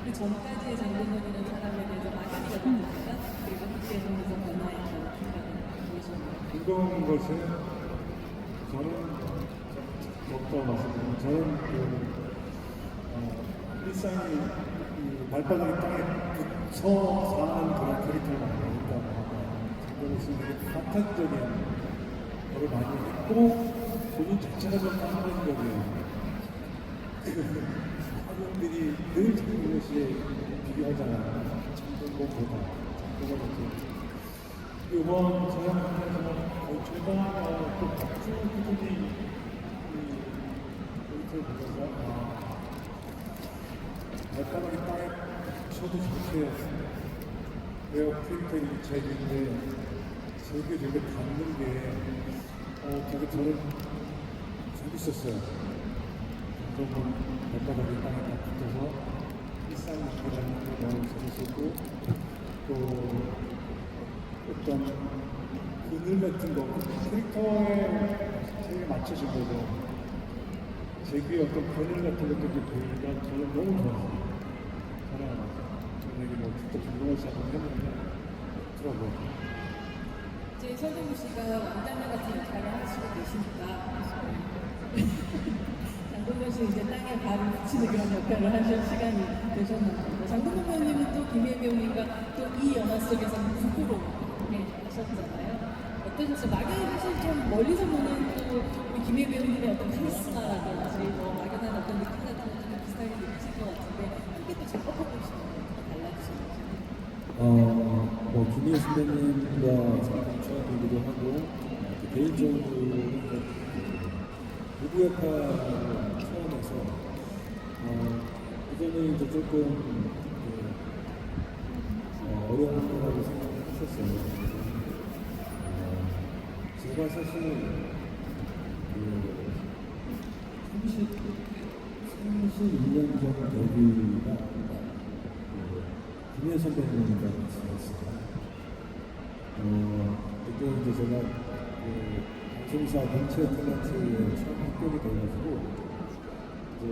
그 전까지의 장동건이라는 사람에 대해서 막연히가 어떻습니까? 그리고 함께 하면서 변화했던 생각을 보이셨나요? 궁금한 것은 저는 먹다 말씀드리면 저는 일상이 발바닥이 땅에 붙여 사는 그런 캐릭터를 많이 했다고 하고 장동건 되게 파탄적인 거를 많이 했고 본인 자체가 좀 파탄적이에요. 사람들이 늘 장동건 씨에 비교하잖아요. 장동건보다 장동건이 이번 제안에서는 제가 또 박수 분이 포인트를 보면서 발가락이 땅에 쳐도 좋게 외어 캐릭터의 제주인데 저게 되게 닿는 게 되게 저는 재밌었어요. 그러면 발가락이 땅에 딱 붙어서 일상 느끼는 게 너무 재밌었고 또 어떤 그늘 같은 거 캐릭터에 되게 맞춰진 거죠. 제 귀에 어떤 그늘 같은 것도 보니까 저는 너무 좋았어요. 저는 만약에 뭐 직접 궁금한 시 한번 해보면 들어보고 이제 설경구 씨가 왕자님 같은 역할을 하시고 계시니까 장동건 씨 이제 땅에 발을 붙이는 그런 역할을 하실 시간이 되셨는데 장동건 배우님은 또 김혜애 배우님과 또 이 영화 속에서 부부로 하셨잖아요. 어떠셨어요? 막연히 사실 좀 멀리서 보는 또 우리 김혜애 배우님의 어떤 카리스마라든지 뭐 막연한 어떤 느낌 같은 것들은 비슷하게 느끼실 것 같은데 함께 또 작업하고 계시는 건 어떻게 달라지셨나요? 뭐 김희애 선배님과 잠깐 처음이기도 하고 개인적으로는 부부 역할을 처음 해서 그전에 이제 조금 어려운 거라고 생각을 했었어요. 제가 사실 31년 전 데뷔가 김희애 선배님과 같이 했어요. 그때 이제 제가 방송사 벤처 탤런트에 처음 합격이 돼가지고 이제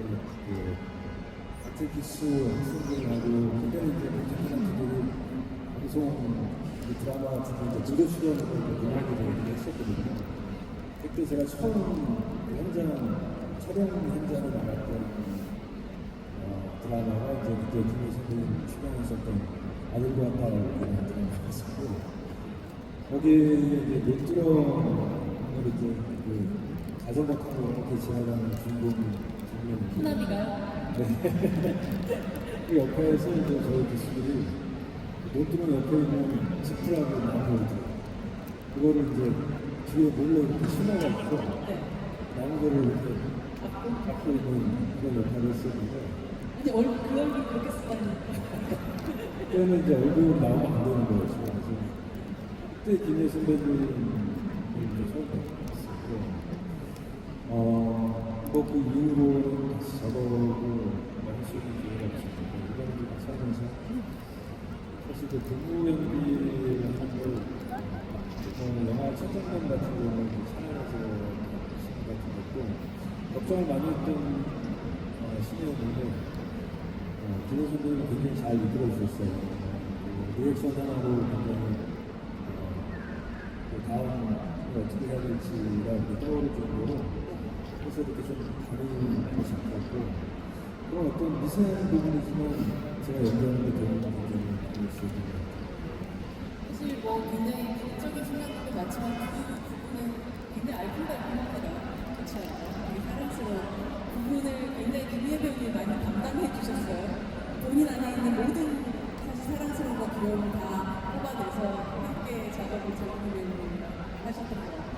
아트기스 학생들하고 그때는 이제 벤처 탤런트들이 방송 드라마 같은 데 이제 무료 출연을 하게 되기도 했었거든요. 그때 제가 처음 촬영 현장에 나갔던 드라마가 이제 그때 김희애 선배님 출연하셨던 아들과 딸이라는 드라마였었고 거기에 이제 못들어를 이제 자전거 타고 이렇게 지나가는 주인공 장면이 호남이가요? 네. 그 옆에서 이제 저희 기수들이 못들어 옆에 있는 지프라고 나무를 그거를 이제 뒤에 몰래 이렇게 심어가지고 네. 나무를 이렇게 갖고 있는 그런 역할을 했었는데 아니, 그 얼굴 그렇게 쓰다니. 그때는 이제 얼굴 나오면 안 되는 거였어요. 그래서 그때 김희애 선배님을 이제 처음 뵀었고, 그 이후로는 다시 작업을 할 수 있는 기회가 있었는데, 이번에 같이 하면서 사실 그 부부 연기를 하고, 영화 첫 장면 같은 경우는 촬영에서 신 같은 것도 걱정을 많이 했던 신이었는데, 김희애 선배님이 굉장히 잘 이끌어 주셨어요. 리액션 하나로 굉장히 다음 어떻게 해야 될지가 떠오를 정도로 그래서 이렇게 좀 감이 많이 잡혔고 그런 어떤 미세한 부분이지만 제가 연기하는 데 도움이 굉장히 많이 주어집니다. 사실 뭐 굉장히 개인적인 생각도 많지만 그 부분은 굉장히 알콩달콩합니다. 그렇지 않아요? 되게 사랑스러운 부분을 굉장히 김희애 배우님이 많이 담당해 주셨어요. 본인 안에 있는 모든 사실 사랑스러움과 귀여움을 다 뽑아내서 함께 작업을 정훈 배우님 하셨던 것 같아요.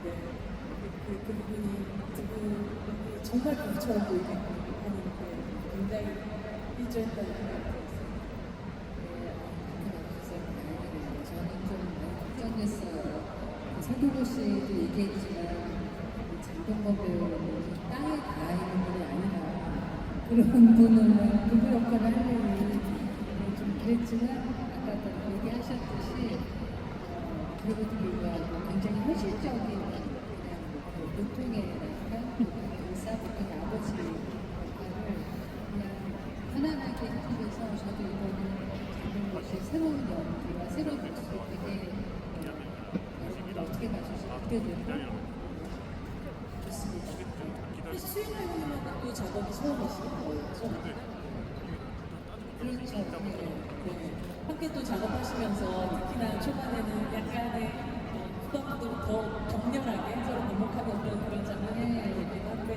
네. 그 부분이 두 분이 정말 부부처럼 보이게 하는 게 굉장히 일조했다는 생각이 들었어요. 저는 좀 걱정했어요. 서두고 씨도 얘기했지만 장동건 배우는 땅에 닿아 있는 분이 아니라 그런 분은 부부 역할을 하려니 좀 그랬지만 아까 얘기하셨듯이 그래도 불구하고 굉장히 현실적인 그냥 보통의 의사부터 아버지 역할을 그냥 편안하게 해주셔서 저도 이거는 작은 것이 새로운 연기와 새로운 모습을 되게 여러분들 어떻게 봐주실지 기대되고 좋습니다. 혹시 수인 배우님하고 작업이 처음이신 거였죠? 그렇죠. 네. 함께 또 작업하시면서 특히나 초반에는 약간의 후반부터 더 격렬하게 서로 반복하는 그런 장면이 있기도 한데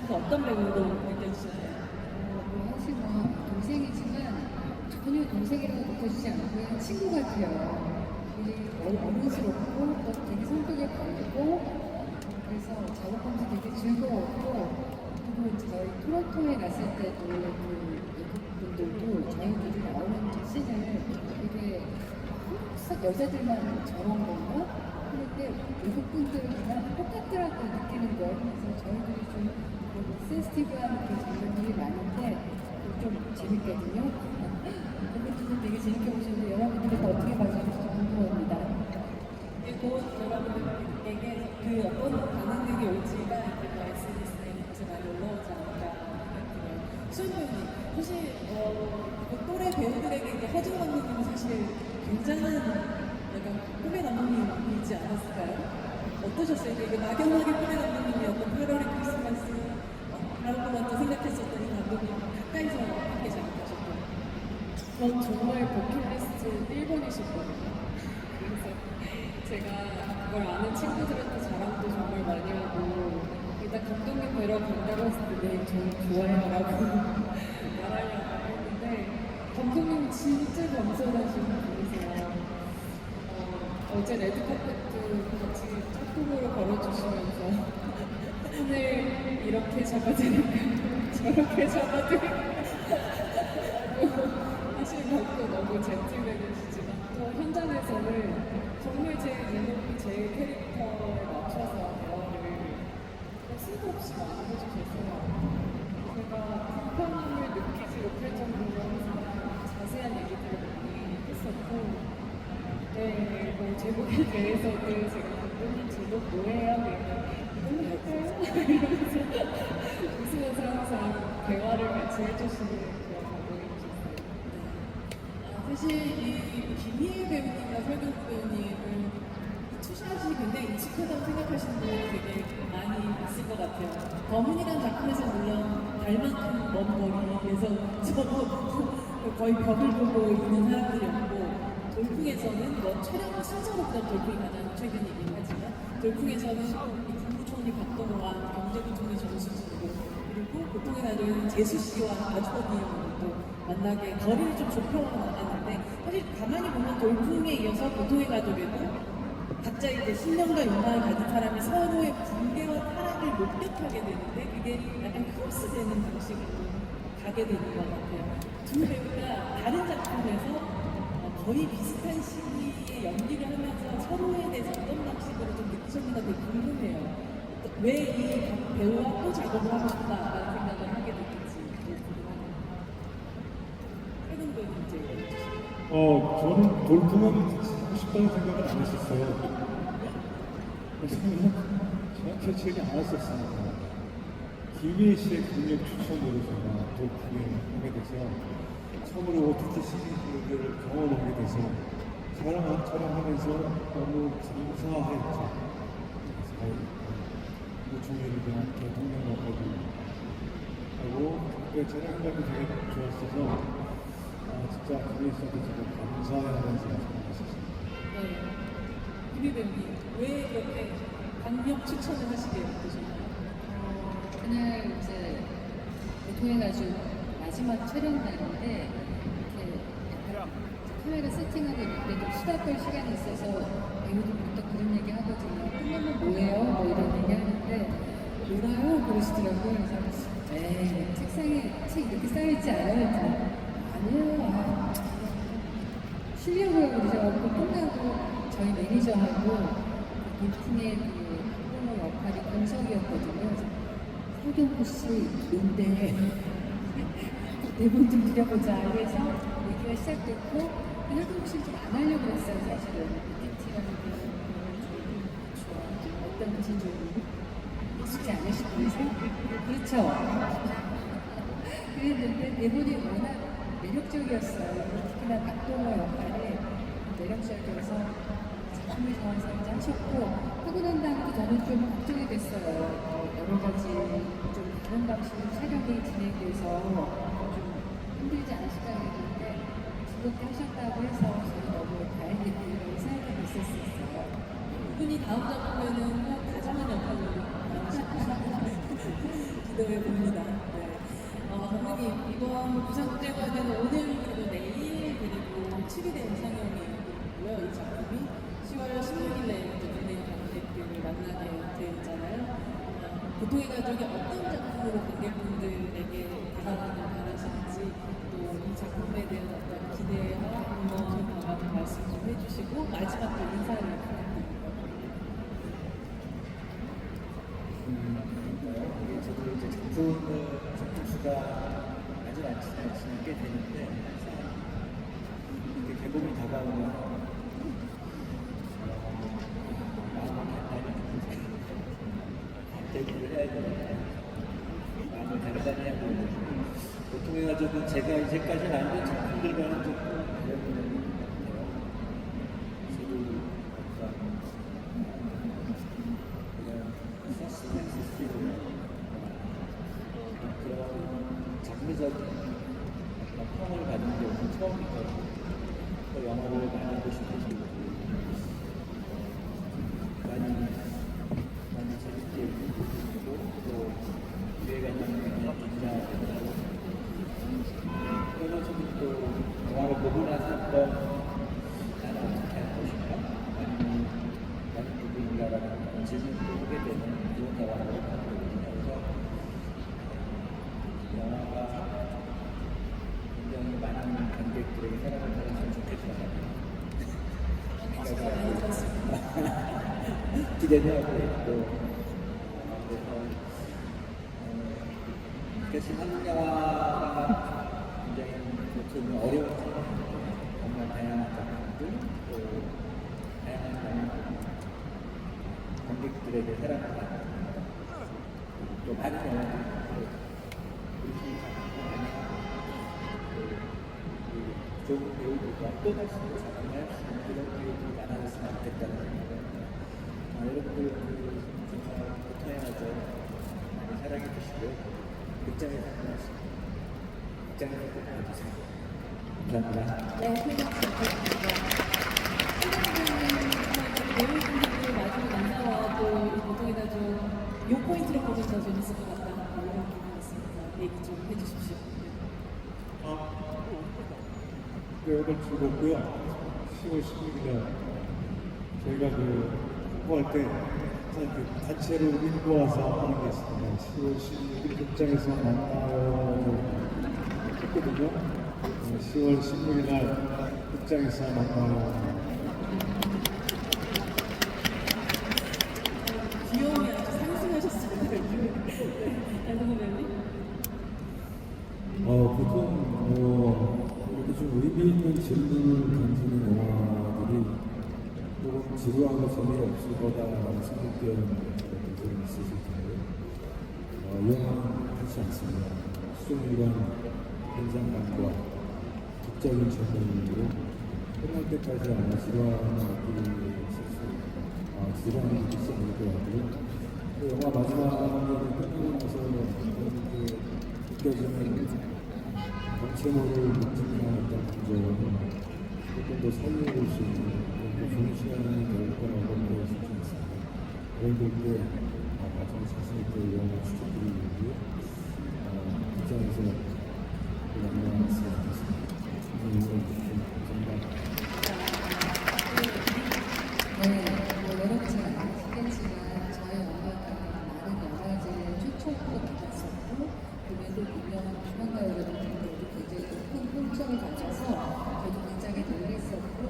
어떤 배우로 느껴지시나요? 사실 뭐 동생이지만 전혀 동생이라고 느껴지지 않고요. 친구 같아요. 되게 어른스럽고 또 되게 성격이 밝고 그래서 작업하면서 되게 즐거웠고 그리고 이제 저희 토론토에 갔을 때도 그 외국분들도 저희들이 나오는 씬을 되게 한국 여자들만 저런 건가? 그런데 외국분들이랑 똑같더라고 느끼는 거예요. 그래서 저희들이 좀 센시티브한 그 장면들이 많은데 좀 재밌거든요. 그것도 되게 재밌게 보시는데 여러분들은 어떻게 봐주실지 궁금합니다. 곧 여러분들에게 그 어떤 반응들이 올지가 SNS에 요새 많이 올라오지 않을까 생각해요. 수인 배우님, 사실 그 또래 배우들에게 이제 허준 감독님은 사실 굉장한 약간 꿈의 감독님이지 않았을까요? 어떠셨어요? 되게 막연하게 꿈의 감독님이 어떤 8월의 크리스마스 라고 먼저 생각했었던 이 감독님 가까이서 함께 작업하셨던 전 정말 버킷리스트 1번이셨거든요. 그래서 제가 그걸 아는 친구들한테 자랑도 정말 많이 하고 일단 감독님 뵈러 간다고 했을 때 네, 저 좋아요 라고 말하려고 했는데 감독님 진짜 겸손하시고 어제 레드카펫도 같이 짝꿍으로 걸어주시면서 손을 이렇게 잡아드릴까 저렇게 잡아드릴까 하시는 것도 너무 젠틀맨이시지만 또 현장에서는 정말 제 눈높이 제 캐릭터에 맞춰서 대화를 수도 없이 많이 해주셔서 제가 불편함을 느끼지 못할 정도로 항상 자세한 얘기들을 많이 했었고 네, 뭐 제목에 대해서도 제가 감독님 제목 뭐예요? 이걸로 할까요? 이러면서 웃으면서 항상 대화를 같이 해주시는 그런 감독님이셨어요. 사실 이 김희애 배우님과 설경구 배우님을 투샷이 굉장히 익숙하다고 생각하시는 분이 되게 많이 있을 것 같아요. 검은이란 작품에서 물론 달만큼 먼 거리에서 저도 거의 벽을 보고 있는 사람들이었고 돌풍에서는 뭐 촬영 순서로보다 돌풍이 가장 최근이긴 하지만 돌풍에서는 이 국무총리 박동호와 경제부총리 정수진이고 그리고 보통의 날은 재수 씨와 아주버니형으로 또 만나게 거리를 좀 좁혀나갔는데 사실 가만히 보면 돌풍에 이어서 보통의 가족에도 각자 이제 신념과 욕망을 가진 사람이 서로의 붕괴와 타락을 목격하게 되는데 그게 약간 크로스되는 방식으로 가게 되는 것 같아요. 두 배우가 다른 작품에서 거의 비슷한 시기에 연기를 하면서 서로에 대해서 어떤 방식으로 좀 느끼셨는가 되게 궁금해요. 왜 이 배우와 또 작업을 하고 싶다라는 생각을 하게 됐는지 궁금합니다. 최근 배우 이제 저는 돌풍은 하고 싶다는 생각은 안 했었어요. 왜냐면 생각해지지 않았었으니까. 김희애 씨의 강력 추천으로 제가 돌풍에 하게 돼서 처음으로 OTT 시리즈를 경험하게 돼서 촬영하면서 너무 감사했죠. 우총리를 대한 대통령과도 하고 촬영한 것도 되게 좋았어서 진짜 김희애 씨한테 제가 감사하면서 생각했었어요. 네. 김희 배우님 왜 그렇게 강력 추천을 하시게 되셨나요? 그날 이제 통해가지고 마지막 촬영 날인데 이렇게 약간 카메라 세팅하고 있는데 좀 수다 떨 시간이 있어서 배우들부터 그런 얘기 하거든요. 끝나면 뭐예요? 뭐 이런 얘기 하는데 놀아요? 그러시더라고요. 그래서 에이 책상에 책 이렇게 쌓여있지 않아요? 아니에요. 쉬려고요. 그러셔가지고 끝나고 저희 매니저하고 돌풍의 그 학부모 역할이 공석이었거든요. 설경구 씨 인데 대본 좀 드려보자 해서 얘기가 시작됐고 설경구 씨는 좀 안 하려고 했어요. 사실은 PT라는 게 어떤 뜻인지 익숙지 않으신 분이세요? 그렇죠? 그랬는데 대본이 워낙 매력적이었어요. 특히나 박동호 역할이 매력적이어서 작품을 잘 하셨고 하고 난 다음에 저는 좀 걱정이 됐어요. 여러 가지 좀 다른 방식으로 촬영이 진행돼서 좀 힘들지 않으실까 했는데 즐겁게 하셨다고 해서 저는 너무 다행히 생각하고 있었어요. 이분이 다음 작품에는 다정한 역할로 기대해 봅니다. 네. 감독님 이번 부산국제영화제는 오늘 그리고 내일 그리고 7일에 상영이 있고요. 이 작품이 10월 16일에 국내 관객들을 만나게 되었잖아요. 보통의 가족이 어떤 작품으로 관객분들에게 다가가길 바라시는지 또 이 작품에 대한 어떤 기대와 응원을 담아서 말씀 좀 해주시고 마지막으로 인사를 부탁드립니다. 저도 이제 작품 수가 아주 않지는 꽤 되는데 이렇게 개봉이 다가오면 마음을 단단히 대비를 해야 되는데 마음을 단단히 하고 보통 해가지고 제가 이제까지 나온 작품들과는 좀 다른 저도 그냥 서스펜스 스릴러 그런 장르적인 평을 받는 게 오늘 처음이거든요. 또 영화를 많이 보시고 많이 재밌게 보시고 또 기회가 있는 인사하고 그러면서 또 영화를 보고 나서 한번 나는 어떻게 하고 싶다? 아니면 기대도 하고 있고 그래서 한국 영화가 굉장히 좀 어려운 정말 다양한 작품들 또 다양한 관객들에게 사랑을 받는 또 많은 영화들 좋은 배우들과 또 다시 작품을 할 수 있는 그런 배우들이 많아졌으면 좋겠다는 생각을 여러분들 정말 고통해야죠. 많이 사랑해 주시고요. 극장에서 만나시고 극장에서 꼭 봐주세요. 감사합니다. 네, 설명 부탁드립니다. 배우분들도 마지막 인사와 또 보통이나 좀요 포인트를 보면 더 재밌을 것 같다. 이런 부분이 있습니다. 얘기 좀 해주십시오. 배우들 즐겁고요. 10월 16일에 저희가 홍보할 때 항상 단체로 인도와서 하는 게 있습니다. 10월 16일 극장에서 만나요 했거든요. 10월 16일 날 극장에서 만나요. 귀여움이 아주 상승하셨습니다. 네, 안성호 배우님. 보통 이렇게 좀 의미 있는 질문을 던지는 영화들이 조금 지루하고 재미없을 거다라는 생각되는 분들이 있으실 텐데 이 영화는 그렇지 않습니다. 수종이란 현장감과 극적인 질문으로 끝날 때까지 아마 지루하는 것들이 지루한 것이 있지 않을 것 같고요. 영화 마지막에 끝나고 나서 이렇게 느껴지는 정체모를 느끼는 어떤 감정을 조금 더 살려볼 수 있는 그런 좋은 시간이 될 거라고 믿어 싶지 않습니다. 여러분들께 마지막 자신 있게 영화 추천드리고요. 극장에서 만나봤으면 좋겠습니다. 감사합니다. 네, 여러분 잘 아시겠지만 저희 영화가 많은 영화제를 최초로 받았었고 그래도 유명한 평론가 여러분들도 굉장히 큰 흥청을 가져서 저도 굉장히 놀랬었고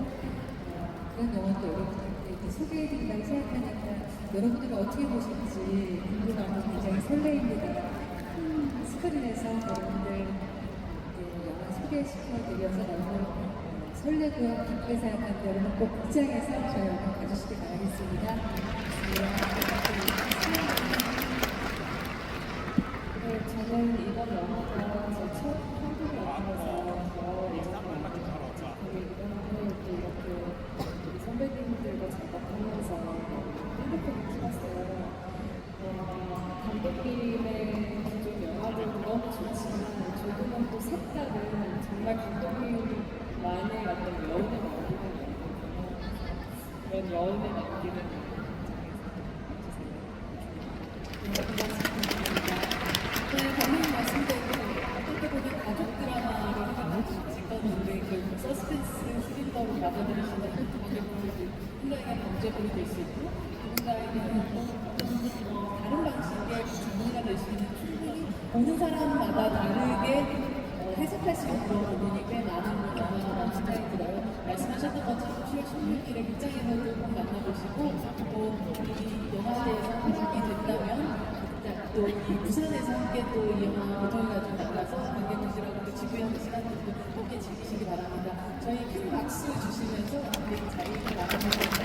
그런 영화도 여러분들께 이렇게 소개해드린다고 생각하니까 여러분들이 어떻게 보실지 궁금하고 굉장히 설레입니다. 스크린에서 여러분들 영화 소개시켜드려서 너무 설레고요. 기쁘게 생각하는데 여러분 꼭 극장에서 저희 영화 봐주시기 바라겠습니다. 네, 저는 이번 영화가 첫 한국 영화라서 더 예정이기도 하고 또 이렇게 우리 선배님들과 작업하면서 행복하게 찍었어요. 감독님의 기존 영화들도 너무 좋지만 조금은 또 색다른 정말 감독님만의 어떤 여운을 남기는 영화거든요. 그런 여운을 남기는 네, 감독님 말씀대로 어떻게 보면 가족 드라마를 생각할 수 있었는데 결국 서스펜스 스릴러로 받아들이시는 관객분들도 한가위가 범죄물이 될 수 있고 누군가에게는 다른 방식의 장르가 될 수 있는 충분히 보는 사람마다 다르게 해석할 수 있는 그런 부분이 꽤 많은 영화라는 생각이 들어요. 말씀하셨던 것처럼 10월 16일에 극장에서도 꼭 만나보시고 또 이 영화에 대해서 활약이 된다면 또 이 부산에서 함께 또 이 영화 보통을 가지고 나가서 관객분들하고 또 지구형 시간들도 함께 즐기시기 바랍니다. 저희 큰 박수 주시면서 우리 자유를 나눠보겠습니다.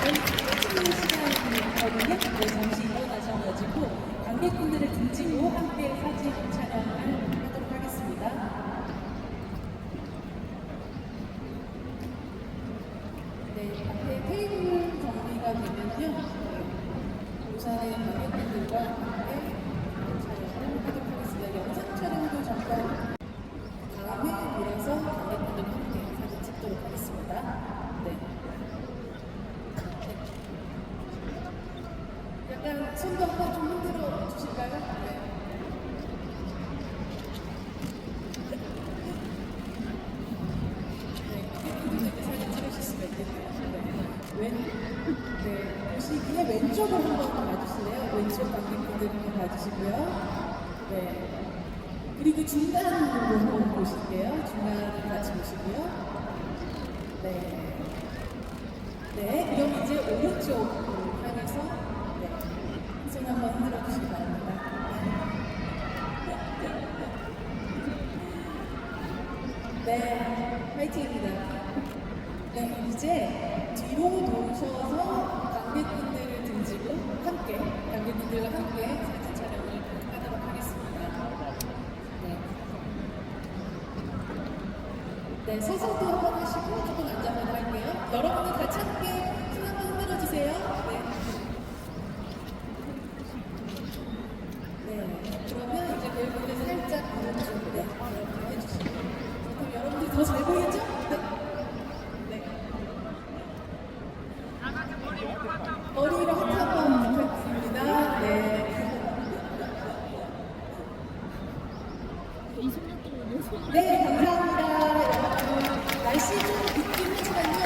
저희 찍는 시간이거든요. 네, 잠시 일어나셔가지고 관객분들을 등지고 함께 사진 촬영을 하도록 하겠습니다. 네, 앞에 테이블 정리가 되면요. 부산의 관객분들과 함께 촬영을 하도록 하겠습니다. 영상 촬영도 잠깐 다음에 돌아서 관객분들과 함께 사진 찍도록 하겠습니다. 네. 약간 손도 한번 좀 흔들어 주실까요? 네. 사진 찍으실 수가 있겠네요. 보시기에 왼쪽을 한번 봐주실래요? 왼쪽 관객분들 한번 봐주시고요. 네. 그리고 중간으로 한번 보실게요. 중간을 같이 보시고요. 네. 네. 네, 화이팅입니다. 네, 이제 뒤로 도셔서 관객분들을 등지고 함께, 관객분들과 함께 사진 촬영을 하도록 하겠습니다. 네. 네, 서서도 한번 하시고 조금 앉아서 할게요. 여러분들 같이 함께 손 한번 흔들어 주세요. 네. 네, 그러면 이제 배우분들 살짝 오른쪽, 네, 이렇게 해주시고. 그럼 여러분들 더 잘 보이죠? 네. 네. 머리로 하트 한번 부탁드립니다. 네. 네, 감사합니다. 여러분, 날씨 좀 늦긴 하지만요.